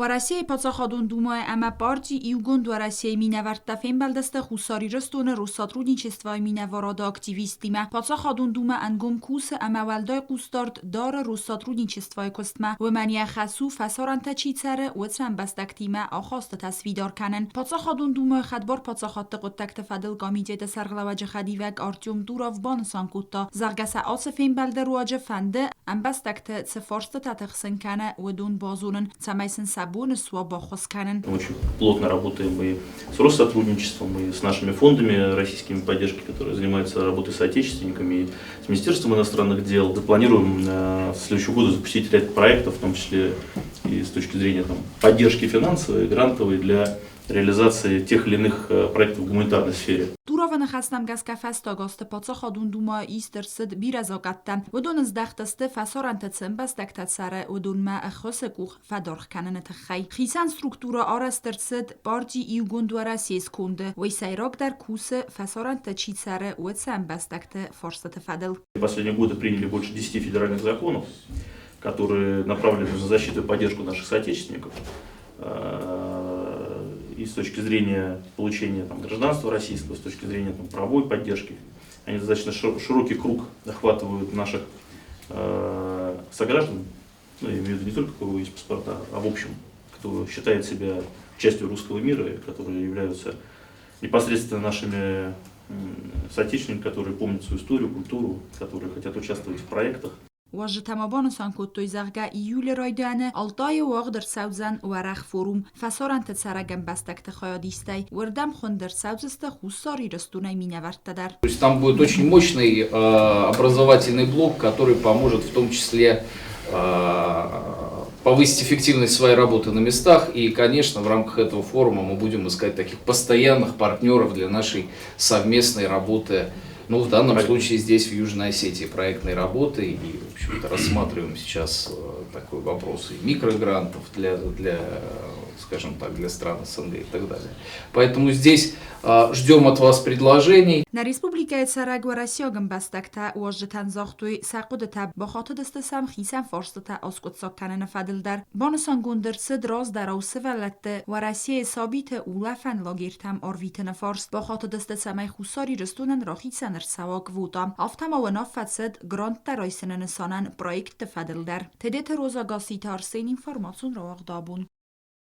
و Россия подсохадун думая ама партии и угон до России минаварта фембалдаста хусари растона руссотрудничества минаварада активистима подсохадун дума ангом кус ама валдай قوستارد دار روساترودنیچستوای کستما و منیه خسو فسارنتا چیتره و ترم بستکتیمه آخواست تصویدار کنن. پاتساخادون دومه خدبار پاتساخات قدتک تفدل گامیده ده سرغلواج خدیوگ آرتیوم دوراف بانسان کتا زرگس آسفین بلده رواج فنده ام بستکت سفارست تتخسن کنه و دون بازونن سمیسن سبون سوا باخوز کنن. Очень плотно работаем и с Россотрудничеством, и с нашими фондами российскими поддержки, которые занимаются работой с соотечественниками, и с Министерством иностранных дел. Планируем в следующем году запустить ряд проектов, в том числе и с точки зрения поддержки финансовой, грантовой для реализации тех или иных проектов в гуманитарной сфере. Турована хастам газ кафеста гасте пацахадун дума истерсд биразагаттан و دون ازدختسته فسارنت تسنبستکت سره و دون ما اخوص کوخ فدارخ کنن تخی خیسان سترکتورا آرسترسد باردی ایو گندوارا سیز کنده و سیراک در کوس فسارنت چی سره و تسنبستکت فرصت فدل. В последние годы приняли больше 10 федеральных законов, которые направлены на защиту и поддержку наших соотечественников. И с точки зрения получения гражданства российского, с точки зрения правовой поддержки, они достаточно широкий круг охватывают наших сограждан, ну, я имею в виду не только у кого есть паспорта, а в общем, кто считает себя частью русского мира, и которые являются непосредственно нашими соотечественниками, которые помнят свою историю, культуру, которые хотят участвовать в проектах. واجه تمابان سانکوتوی زغگا ایول رایدانه آلتای واغ در سوزن و رخ فروم فسارن تسرگم بستکت خیادیستی وردم خون در سوزست خوصاری رستونای مینورد در. То есть там будет очень мощный образовательный блок, который поможет в том числе повысить эффективность своей работы на местах. И, конечно, в рамках этого форума мы будем искать таких постоянных партнеров для нашей совместной работы. Ну, в данном случае здесь, в Южной Осетии, проектной работы, и, в общем-то, рассматриваем сейчас такой вопрос и микрогрантов для, скажем так, для стран СНГ и так далее. Поэтому здесь ждем от вас предложений. На республике Цараг و Россиягам бастакта واجه تنزاختوی ساقودتا با خاطر دست سم خیسن فرصتا اسکوت ساکنن فدل در بانسان گندر سد راز در او سولت و Россия ثابت اولفن لاگیرتم آرویتن فارس با خاطر دست سمی خوصاری رستونن راخیتسن رسواق وودام افتم و نافت سد گرانت در رایسنن سانن پرویکت فدل در تدت روزا گاسی تارسین اینفرماسون رواق دابون.